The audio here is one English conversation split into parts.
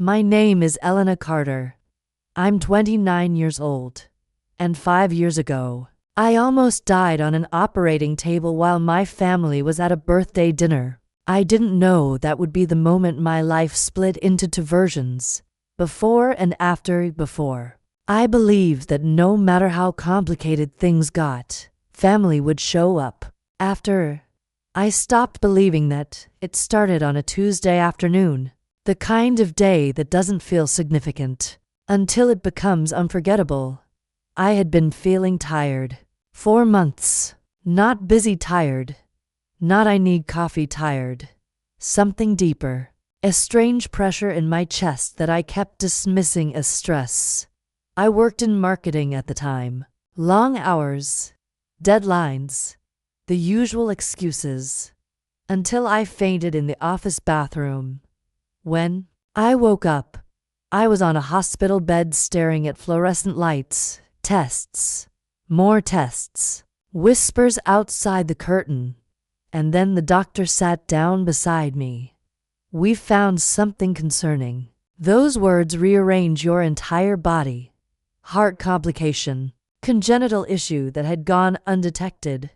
My name is Elena Carter. I'm 29 years old. And 5 years ago, I almost died on an operating table while my family was at a birthday dinner. I didn't know that would be the moment my life split into two versions, before and after before. I believed that no matter how complicated things got, family would show up. After, I stopped believing that. It started on a Tuesday afternoon, the kind of day that doesn't feel significant until it becomes unforgettable. I had been feeling tired. 4 months. Not busy tired. Not I need coffee tired. Something deeper. A strange pressure in my chest that I kept dismissing as stress. I worked in marketing at the time. Long hours. Deadlines. The usual excuses. Until I fainted in the office bathroom. When I woke up, I was on a hospital bed staring at fluorescent lights, tests, more tests, whispers outside the curtain, and then the doctor sat down beside me. "We found something concerning." Those words rearrange your entire body. Heart complication, congenital issue that had gone undetected.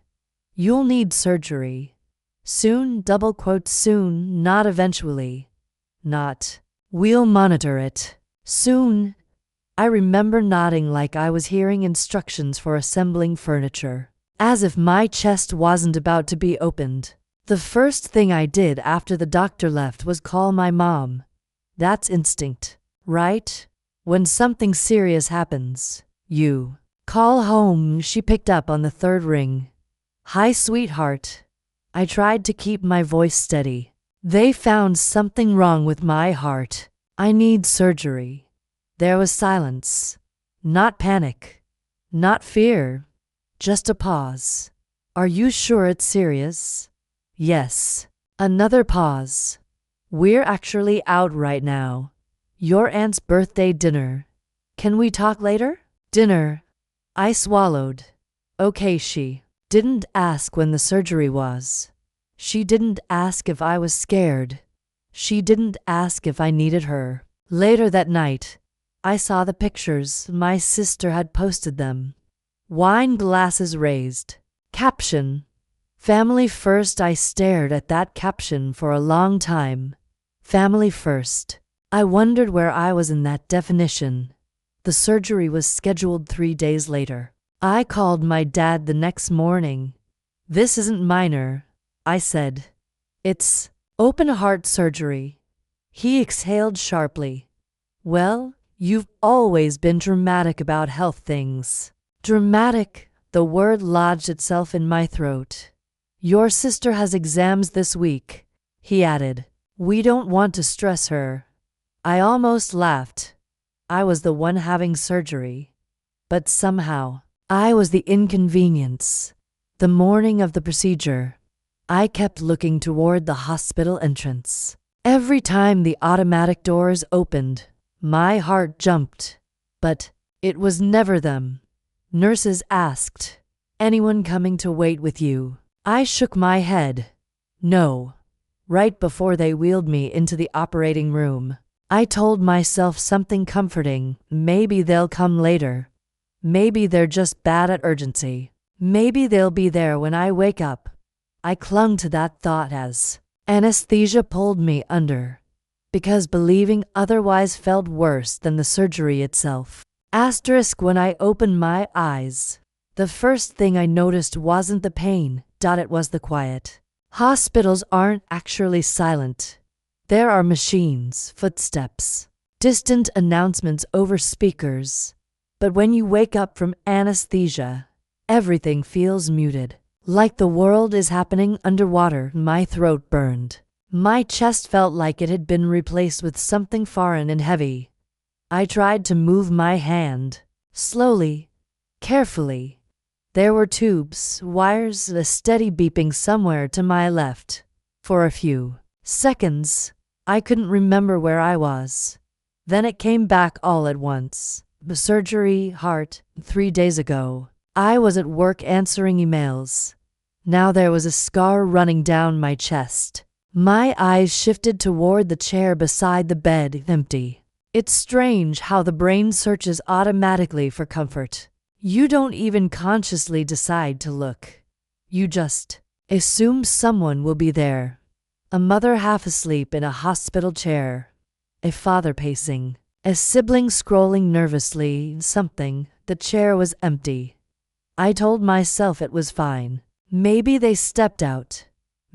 You'll need surgery. Soon, double quote soon, not eventually. Not, we'll monitor it. Soon. I remember nodding like I was hearing instructions for assembling furniture, as if my chest wasn't about to be opened. The first thing I did after the doctor left was call my mom. That's instinct, right? When something serious happens, you call home. She picked up on the third ring. "Hi, sweetheart." I tried to keep my voice steady. "They found something wrong with my heart. I need surgery." There was silence. Not panic. Not fear. Just a pause. "Are you sure it's serious?" "Yes." Another pause. "We're actually out right now. Your aunt's birthday dinner. Can we talk later?" Dinner. I swallowed. Okay, she didn't ask when the surgery was. She didn't ask if I was scared. She didn't ask if I needed her. Later that night, I saw the pictures. My sister had posted them. Wine glasses raised. Caption: "Family first." I stared at that caption for a long time. Family first. I wondered where I was in that definition. The surgery was scheduled 3 days later. I called my dad the next morning. "This isn't minor," I said. "It's open heart surgery." He exhaled sharply. "Well, you've always been dramatic about health things." Dramatic, the word lodged itself in my throat. "Your sister has exams this week," he added. "We don't want to stress her." I almost laughed. I was the one having surgery. But somehow, I was the inconvenience. The morning of the procedure, I kept looking toward the hospital entrance. Every time the automatic doors opened, my heart jumped. But it was never them. Nurses asked, "Anyone coming to wait with you?" I shook my head. No. Right before they wheeled me into the operating room, I told myself something comforting. Maybe they'll come later. Maybe they're just bad at urgency. Maybe they'll be there when I wake up. I clung to that thought as anesthesia pulled me under, because believing otherwise felt worse than the surgery itself. Asterisk: when I opened my eyes, the first thing I noticed wasn't the pain. It was the quiet. Hospitals aren't actually silent. There are machines, footsteps, distant announcements over speakers. But when you wake up from anesthesia, everything feels muted. Like the world is happening underwater. My throat burned. My chest felt like it had been replaced with something foreign and heavy. I tried to move my hand. Slowly, carefully. There were tubes, wires, a steady beeping somewhere to my left. For a few seconds, I couldn't remember where I was. Then it came back all at once. The surgery, heart. 3 days ago, I was at work answering emails. Now there was a scar running down my chest. My eyes shifted toward the chair beside the bed, empty. It's strange how the brain searches automatically for comfort. You don't even consciously decide to look. You just assume someone will be there. A mother half asleep in a hospital chair. A father pacing. A sibling scrolling nervously. Something. The chair was empty. I told myself it was fine. Maybe they stepped out.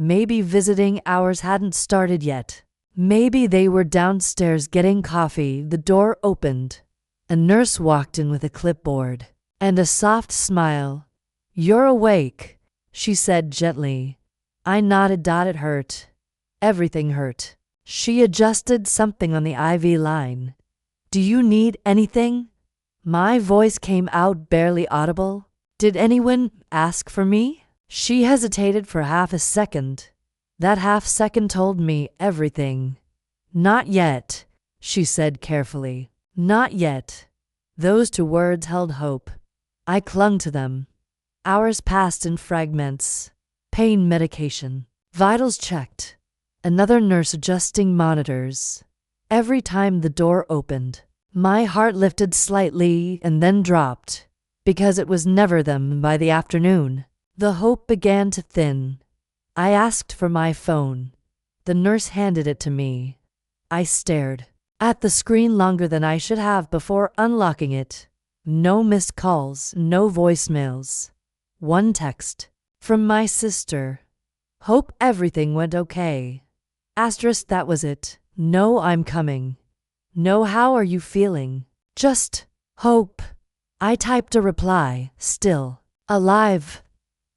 Maybe visiting hours hadn't started yet. Maybe they were downstairs getting coffee. The door opened. A nurse walked in with a clipboard and a soft smile. "You're awake," she said gently. I nodded. It hurt. Everything hurt. She adjusted something on the IV line. "Do you need anything?" My voice came out barely audible. "Did anyone ask for me?" She hesitated for half a second. That half second told me everything. "Not yet," she said carefully. "Not yet." Those two words held hope. I clung to them. Hours passed in fragments. Pain medication. Vitals checked. Another nurse adjusting monitors. Every time the door opened, my heart lifted slightly and then dropped, because it was never them. By the afternoon, the hope began to thin. I asked for my phone. The nurse handed it to me. I stared at the screen longer than I should have before unlocking it. No missed calls, no voicemails. One text from my sister. "Hope everything went okay. Asterisk, that was it. No, I'm coming. No, how are you feeling? Just hope." I typed a reply. Still alive.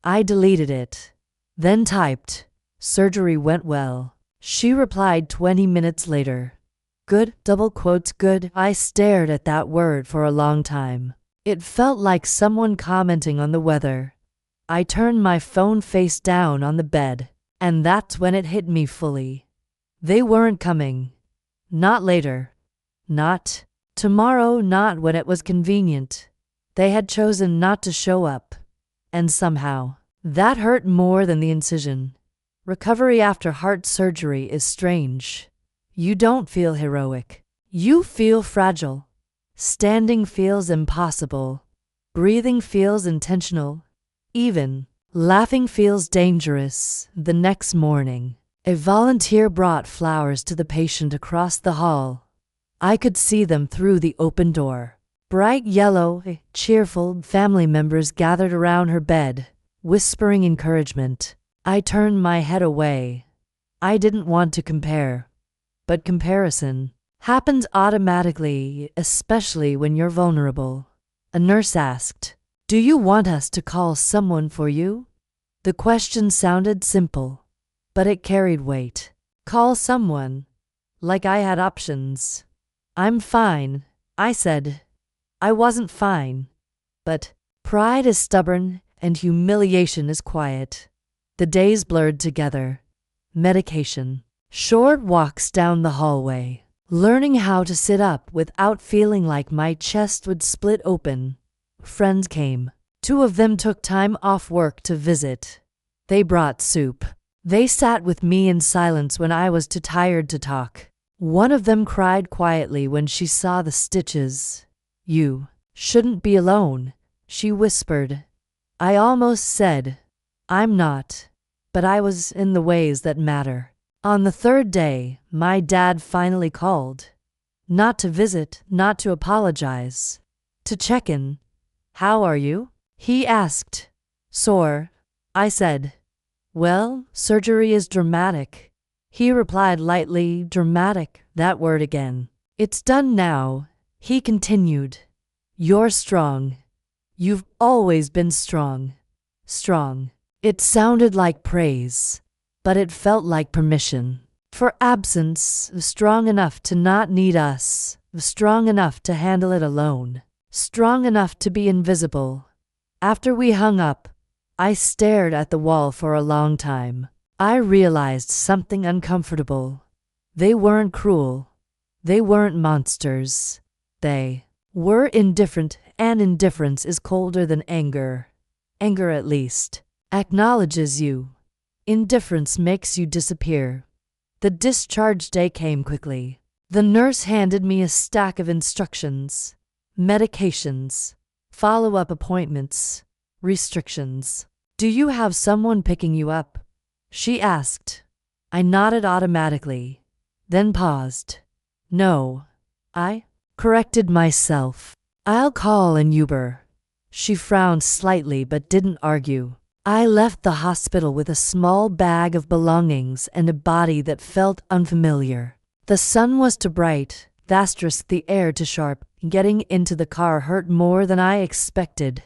I deleted it. Then typed, "Surgery went well." She replied 20 minutes later. Good, double quotes, good. I stared at that word for a long time. It felt like someone commenting on the weather. I turned my phone face down on the bed, and that's when it hit me fully. They weren't coming. Not later. Not tomorrow, not when it was convenient. They had chosen not to show up. And somehow, that hurt more than the incision. Recovery after heart surgery is strange. You don't feel heroic. You feel fragile. Standing feels impossible. Breathing feels intentional. Even laughing feels dangerous. The next morning, a volunteer brought flowers to the patient across the hall. I could see them through the open door. Bright yellow, cheerful family members gathered around her bed, whispering encouragement. I turned my head away. I didn't want to compare. But comparison happens automatically, especially when you're vulnerable. A nurse asked, "Do you want us to call someone for you?" The question sounded simple, but it carried weight. Call someone? Like I had options. "I'm fine," I said. I wasn't fine. But pride is stubborn and humiliation is quiet. The days blurred together. Medication. Short walks down the hallway. Learning how to sit up without feeling like my chest would split open. Friends came. 2 of them took time off work to visit. They brought soup. They sat with me in silence when I was too tired to talk. One of them cried quietly when she saw the stitches. "You shouldn't be alone," she whispered. I almost said, "I'm not," but I was in the ways that matter. On the 3rd day, my dad finally called. Not to visit, not to apologize. To check in. "How are you?" he asked. "Sore," I said. "Well, surgery is dramatic." He replied lightly. Dramatic, that word again. "It's done now," he continued. "You're strong. You've always been strong." Strong. It sounded like praise, but it felt like permission. For absence, strong enough to not need us, strong enough to handle it alone, strong enough to be invisible. After we hung up, I stared at the wall for a long time. I realized something uncomfortable. They weren't cruel. They weren't monsters. They were indifferent, and indifference is colder than anger. Anger, at least, acknowledges you. Indifference makes you disappear. The discharge day came quickly. The nurse handed me a stack of instructions, medications, follow-up appointments, restrictions. "Do you have someone picking you up?" she asked. I nodded automatically, then paused. "No," I corrected myself. "I'll call an Uber." She frowned slightly but didn't argue. I left the hospital with a small bag of belongings and a body that felt unfamiliar. The sun was too bright, the air too sharp. Getting into the car hurt more than I expected.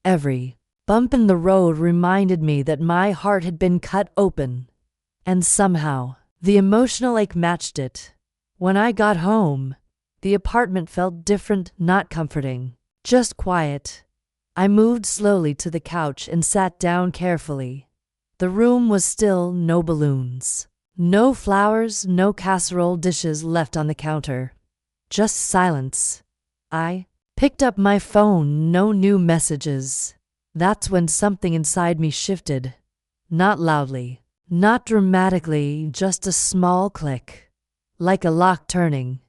Every bump in the road reminded me that my heart had been cut open. And somehow, the emotional ache matched it. When I got home, the apartment felt different, not comforting, just quiet. I moved slowly to the couch and sat down carefully. The room was still, no balloons, no flowers, no casserole dishes left on the counter. Just silence. I picked up my phone, no new messages. That's when something inside me shifted. Not loudly, not dramatically, just a small click. Like a lock turning.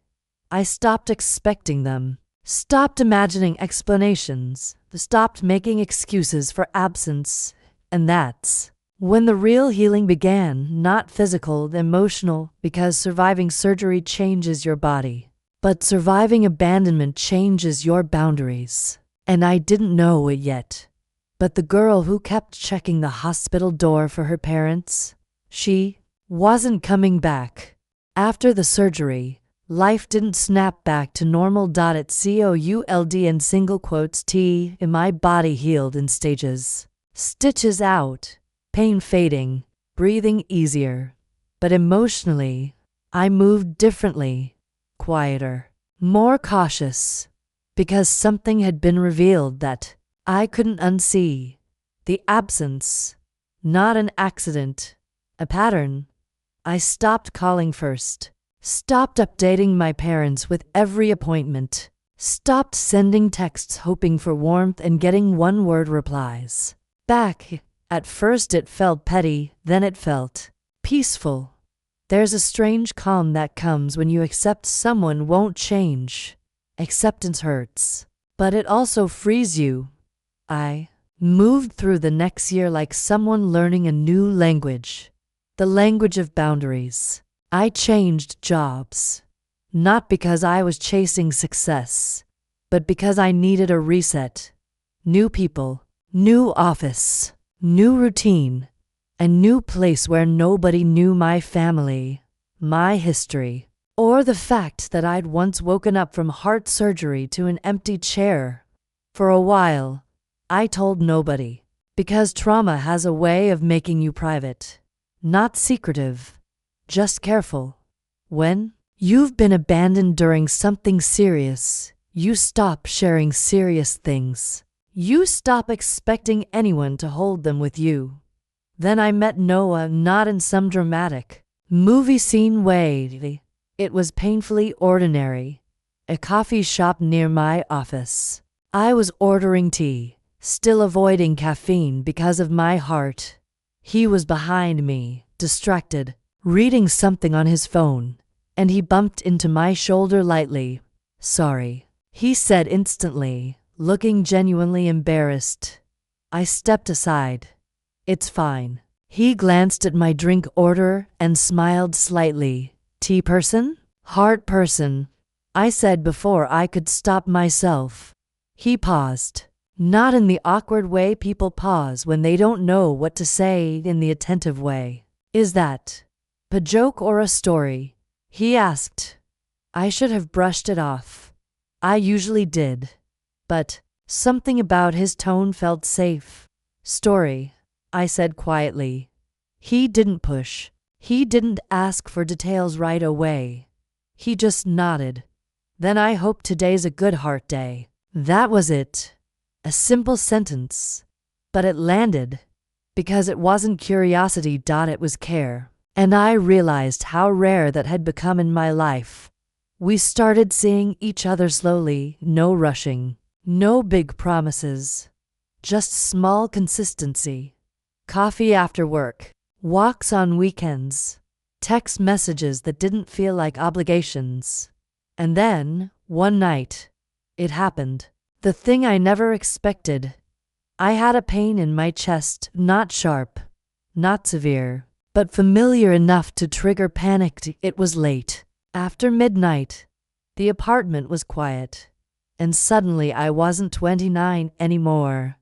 I stopped expecting them. Stopped imagining explanations. Stopped making excuses for absence. And that's when the real healing began, not physical, emotional, because surviving surgery changes your body. But surviving abandonment changes your boundaries. And I didn't know it yet. But the girl who kept checking the hospital door for her parents, she wasn't coming back. After the surgery, life didn't snap back to normal. Cold and single quotes T in my body healed in stages. Stitches out, pain fading, breathing easier. But emotionally, I moved differently. Quieter, more cautious, because something had been revealed that I couldn't unsee. The absence, not an accident, a pattern. I stopped calling first, stopped updating my parents with every appointment, stopped sending texts hoping for warmth and getting one-word replies. Back, at first it felt petty, then it felt peaceful. There's a strange calm that comes when you accept someone won't change. Acceptance hurts, but it also frees you. I moved through the next year like someone learning a new language, the language of boundaries. I changed jobs, not because I was chasing success, but because I needed a reset. New people, new office, new routine. A new place where nobody knew my family, my history, or the fact that I'd once woken up from heart surgery to an empty chair. For a while, I told nobody, because trauma has a way of making you private, not secretive, just careful. When you've been abandoned during something serious, you stop sharing serious things. You stop expecting anyone to hold them with you. Then I met Noah, not in some dramatic, movie scene way. It was painfully ordinary. A coffee shop near my office. I was ordering tea, still avoiding caffeine because of my heart. He was behind me, distracted, reading something on his phone, and he bumped into my shoulder lightly. "Sorry," he said instantly, looking genuinely embarrassed. I stepped aside. "It's fine." He glanced at my drink order and smiled slightly. "Tea person?" "Heart person," I said before I could stop myself. He paused, not in the awkward way people pause when they don't know what to say, in the attentive way. "Is that a joke or a story?" he asked. I should have brushed it off. I usually did. But something about his tone felt safe. "Story," I said quietly. He didn't push. He didn't ask for details right away. He just nodded. "Then I hope today's a good heart day." That was it. A simple sentence. But it landed. Because it wasn't curiosity, it was care. And I realized how rare that had become in my life. We started seeing each other slowly, no rushing, no big promises. Just small consistency. Coffee after work, walks on weekends, text messages that didn't feel like obligations. And then, one night, it happened. The thing I never expected. I had a pain in my chest, not sharp, not severe, but familiar enough to trigger panic. It was late. After midnight, the apartment was quiet, and suddenly I wasn't 29 anymore.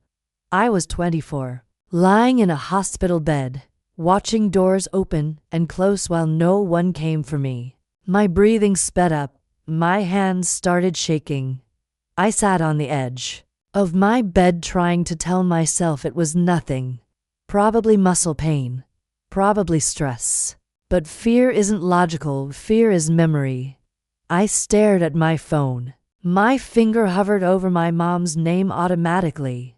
I was 24, lying in a hospital bed, watching doors open and close while no one came for me. My breathing sped up, my hands started shaking. I sat on the edge of my bed trying to tell myself it was nothing. Probably muscle pain, probably stress. But fear isn't logical, fear is memory. I stared at my phone. My finger hovered over my mom's name automatically,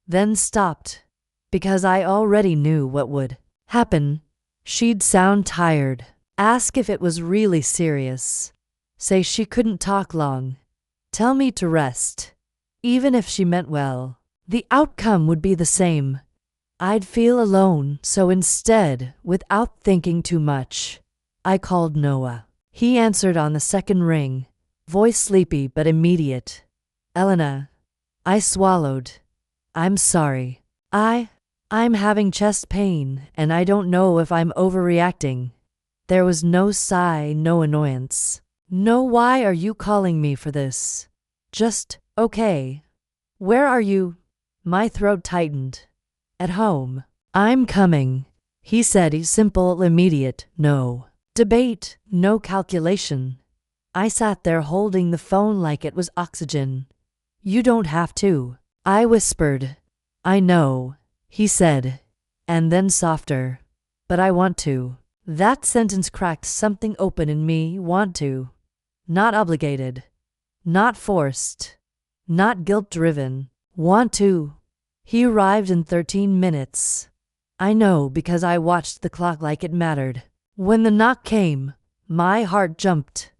then stopped, because I already knew what would happen. She'd sound tired, ask if it was really serious, say she couldn't talk long, tell me to rest. Even if she meant well, the outcome would be the same. I'd feel alone, so instead, without thinking too much, I called Noah. He answered on the second ring, voice sleepy but immediate. Elena. I swallowed. I'm sorry. I'm having chest pain, and I don't know if I'm overreacting. There was no sigh, no annoyance. No, why are you calling me for this? Just, okay. Where are you? My throat tightened. At home. I'm coming, he said, simple, immediate, no debate, no calculation. I sat there holding the phone like it was oxygen. You don't have to, I whispered. I know, he said, and then softer. But I want to. That sentence cracked something open in me. Want to. Not obligated. Not forced. Not guilt-driven. Want to. He arrived in 13 minutes. I know because I watched the clock like it mattered. When the knock came, my heart jumped.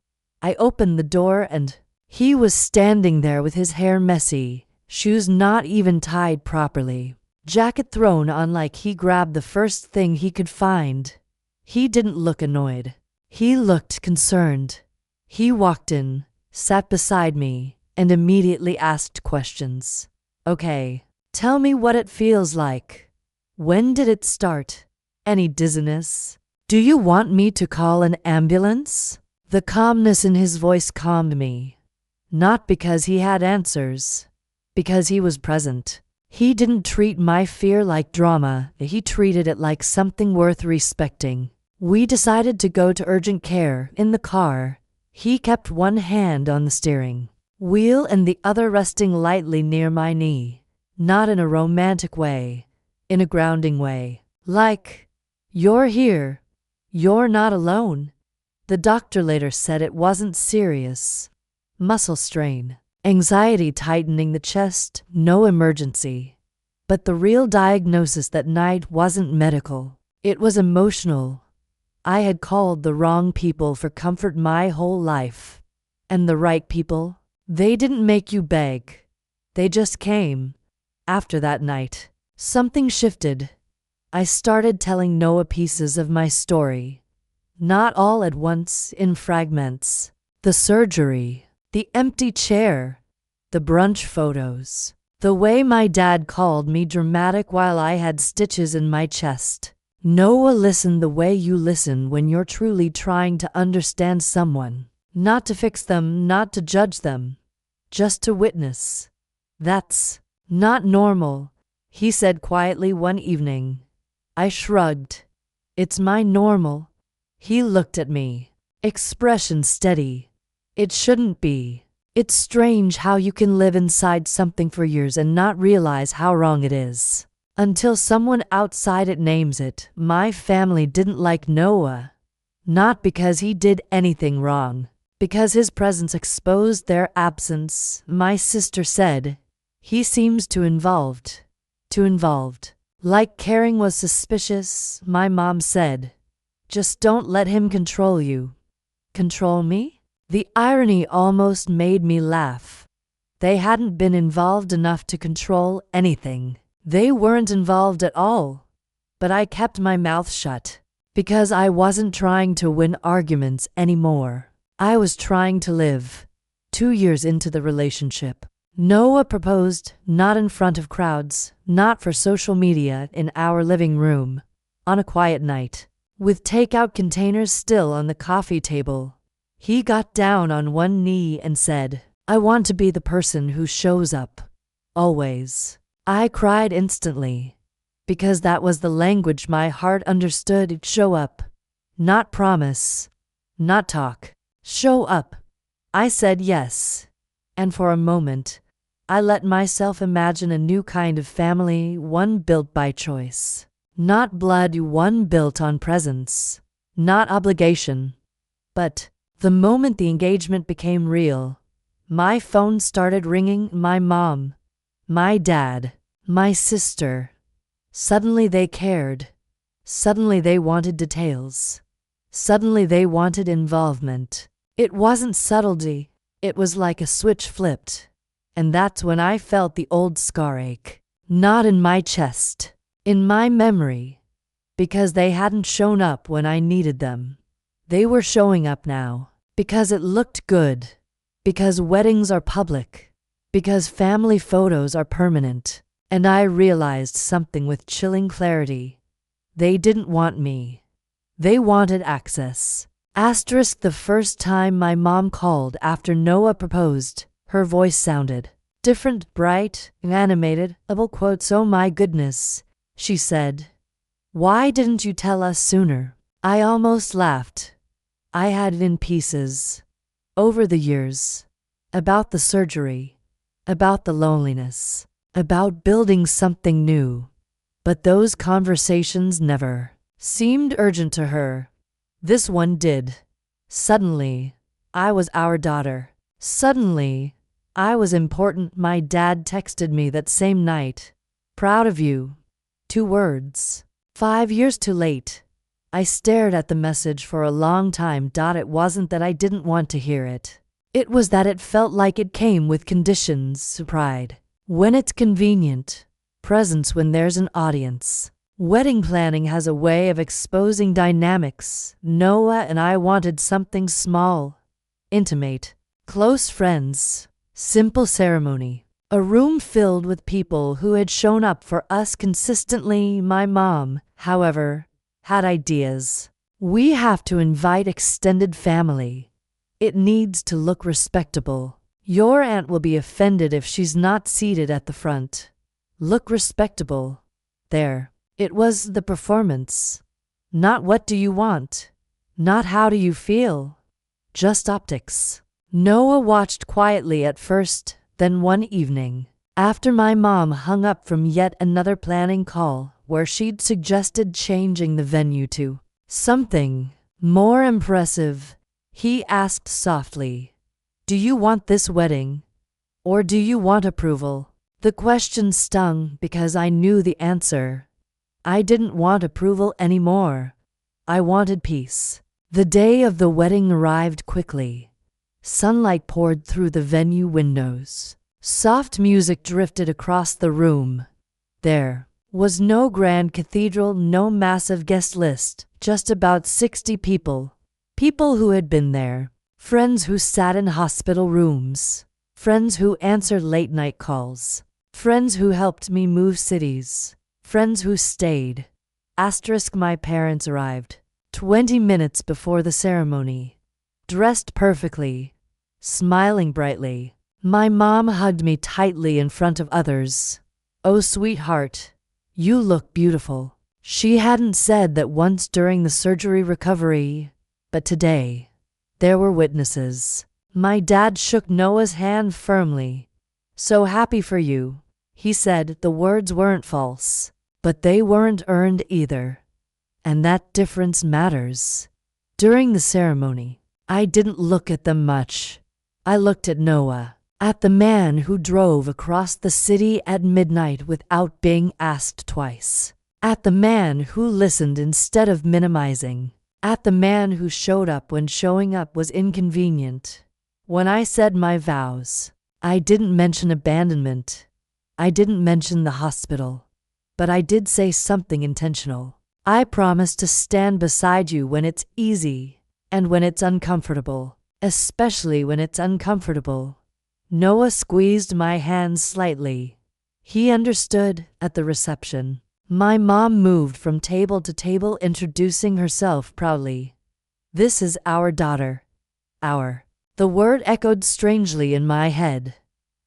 I opened the door and he was standing there with his hair messy, shoes not even tied properly, jacket thrown on like he grabbed the first thing he could find. He didn't look annoyed. He looked concerned. He walked in, sat beside me, and immediately asked questions. Okay. Tell me what it feels like. When did it start? Any dizziness? Do you want me to call an ambulance? The calmness in his voice calmed me. Not because he had answers, because he was present. He didn't treat my fear like drama, he treated it like something worth respecting. We decided to go to urgent care in the car. He kept one hand on the steering wheel and the other resting lightly near my knee. Not in a romantic way, in a grounding way. Like, you're here. You're not alone. The doctor later said it wasn't serious. Muscle strain, anxiety tightening the chest, no emergency. But the real diagnosis that night wasn't medical. It was emotional. I had called the wrong people for comfort my whole life. And the right people, they didn't make you beg. They just came. After that night, something shifted. I started telling Noah pieces of my story. Not all at once, in fragments. The surgery, the empty chair, the brunch photos, the way my dad called me dramatic while I had stitches in my chest. Noah listened the way you listen when you're truly trying to understand someone. Not to fix them, not to judge them, just to witness. That's not normal, he said quietly one evening. I shrugged. It's my normal. He looked at me, expression steady. It shouldn't be. It's strange how you can live inside something for years and not realize how wrong it is. Until someone outside it names it. My family didn't like Noah. Not because he did anything wrong. Because his presence exposed their absence. My sister said, he seems too involved. Like caring was suspicious. My mom said, just don't let him control you. Control me? The irony almost made me laugh. They hadn't been involved enough to control anything. They weren't involved at all. But I kept my mouth shut. Because I wasn't trying to win arguments anymore. I was trying to live. 2 years into the relationship, Noah proposed, not in front of crowds, not for social media, in our living room, on a quiet night, with takeout containers still on the coffee table. He got down on one knee and said, "I want to be the person who shows up. Always." I cried instantly, because that was the language my heart understood. Show up. Not promise. Not talk. Show up. I said yes. And for a moment, I let myself imagine a new kind of family, one built by choice. Not blood, one built on presence. Not obligation. But the moment the engagement became real, my phone started ringing. My mom, my dad, my sister. Suddenly they cared. Suddenly they wanted details. Suddenly they wanted involvement. It wasn't subtlety. It was like a switch flipped. And that's when I felt the old scar ache. Not in my chest. In my memory. Because they hadn't shown up when I needed them. They were showing up now. Because it looked good. Because weddings are public. Because family photos are permanent. And I realized something with chilling clarity. They didn't want me. They wanted access. Asterisk. The first time my mom called after Noah proposed, her voice sounded different, bright, animated. Double quotes. "Oh my goodness," she said. "Why didn't you tell us sooner?" I almost laughed. I had it in pieces. Over the years. About the surgery. About the loneliness. About building something new. But those conversations never seemed urgent to her. This one did. Suddenly, I was our daughter. Suddenly, I was important. My dad texted me that same night. "Proud of you." 2 words. 5 years too late. I stared at the message for a long time. It wasn't that I didn't want to hear it. It was that it felt like it came with conditions. Pride. When it's convenient. Presence when there's an audience. Wedding planning has a way of exposing dynamics. Noah and I wanted something small, intimate, close friends, simple ceremony. A room filled with people who had shown up for us consistently. My mom, however, had ideas. "We have to invite extended family. It needs to look respectable. Your aunt will be offended if she's not seated at the front. Look respectable." There. It was the performance. Not what do you want. Not how do you feel. Just optics. Noah watched quietly at first, then one evening, after my mom hung up from yet another planning call where she'd suggested changing the venue to something more impressive, he asked softly, "Do you want this wedding? Or do you want approval?" The question stung because I knew the answer. I didn't want approval anymore. I wanted peace. The day of the wedding arrived quickly. Sunlight poured through the venue windows. Soft music drifted across the room. There was no grand cathedral, no massive guest list, just about 60 people. People who had been there. Friends who sat in hospital rooms. Friends who answered late-night calls. Friends who helped me move cities. Friends who stayed. Asterisk. My parents arrived 20 minutes before the ceremony. Dressed perfectly. Smiling brightly. My mom hugged me tightly in front of others. "Oh, sweetheart, you look beautiful." She hadn't said that once during the surgery recovery, but today, there were witnesses. My dad shook Noah's hand firmly. "So happy for you," he said. The words weren't false, but they weren't earned either. And that difference matters. During the ceremony, I didn't look at them much. I looked at Noah, at the man who drove across the city at midnight without being asked twice, at the man who listened instead of minimizing, at the man who showed up when showing up was inconvenient. When I said my vows, I didn't mention abandonment. I didn't mention the hospital. But I did say something intentional. I promise to stand beside you when it's easy and when it's uncomfortable, especially when it's uncomfortable. Noah squeezed my hand slightly. He understood at the reception. My mom moved from table to table, introducing herself proudly. This is our daughter. Our. The word echoed strangely in my head,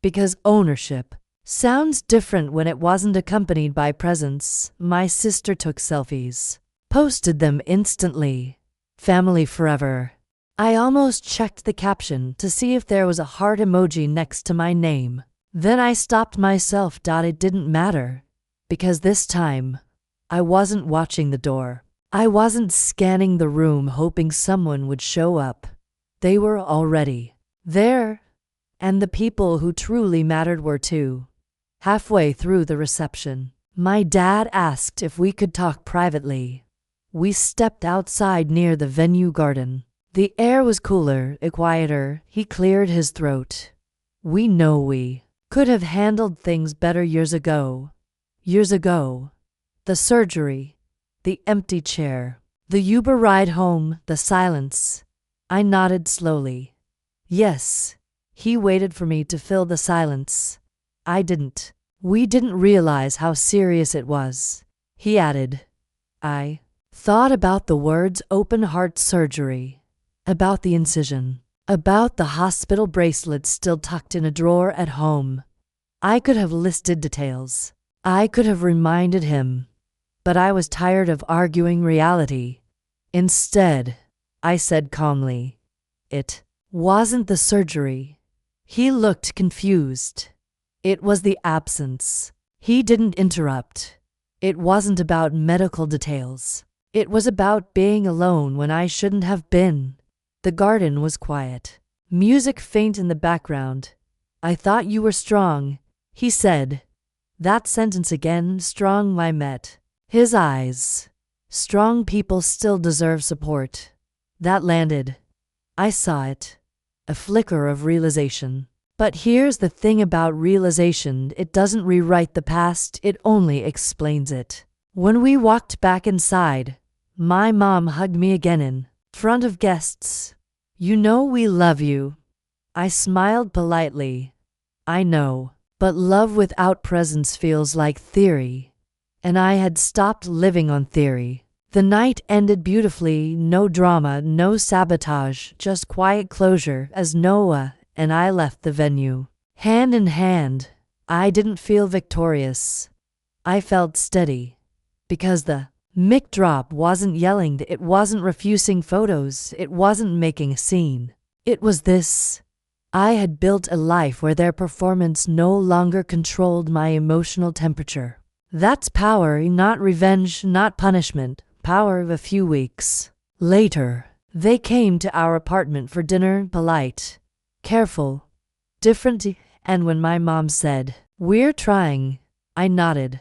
because ownership sounds different when it wasn't accompanied by presents. My sister took selfies, posted them instantly. Family forever. I almost checked the caption to see if there was a heart emoji next to my name. Then I stopped myself. It didn't matter, because this time, I wasn't watching the door. I wasn't scanning the room hoping someone would show up. They were already there, and the people who truly mattered were too. Halfway through the reception, my dad asked if we could talk privately. We stepped outside near the venue garden. The air was cooler, quieter. He cleared his throat. We know we could have handled things better years ago. Years ago. The surgery, the empty chair, the Uber ride home, the silence. I nodded slowly. Yes. He waited for me to fill the silence. I didn't. We didn't realize how serious it was. He added. I thought about the words open heart surgery, about the incision, about the hospital bracelet still tucked in a drawer at home. I could have listed details. I could have reminded him, but I was tired of arguing reality. Instead, I said calmly, it wasn't the surgery. He looked confused. It was the absence. He didn't interrupt. It wasn't about medical details. It was about being alone when I shouldn't have been. The garden was quiet. Music faint in the background. I thought you were strong, he said. That sentence again, strong. I met his eyes. Strong people still deserve support. That landed. I saw it. A flicker of realization. But here's the thing about realization, it doesn't rewrite the past, it only explains it. When we walked back inside, my mom hugged me again in front of guests. You know we love you. I smiled politely. I know, but love without presence feels like theory. And I had stopped living on theory. The night ended beautifully, no drama, no sabotage, just quiet closure as Noah and I left the venue. Hand in hand, I didn't feel victorious. I felt steady. Because the mic drop wasn't yelling, it wasn't refusing photos, it wasn't making a scene. It was this. I had built a life where their performance no longer controlled my emotional temperature. That's power, not revenge, not punishment. Power of a few weeks. Later, they came to our apartment for dinner, polite, careful, different, and when my mom said, "We're trying," I nodded.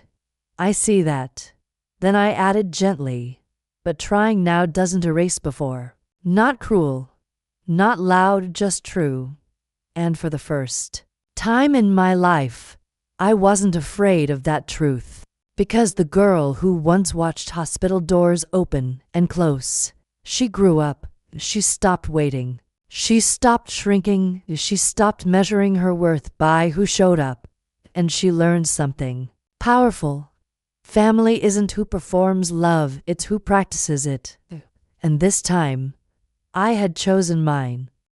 I see that. Then I added gently, but trying now doesn't erase before. Not cruel, not loud, just true. And for the first time in my life, I wasn't afraid of that truth. Because the girl who once watched hospital doors open and close, she grew up, she stopped waiting, she stopped shrinking, she stopped measuring her worth by who showed up, and she learned something powerful. Family isn't who performs love, it's who practices it. And this time, I had chosen mine.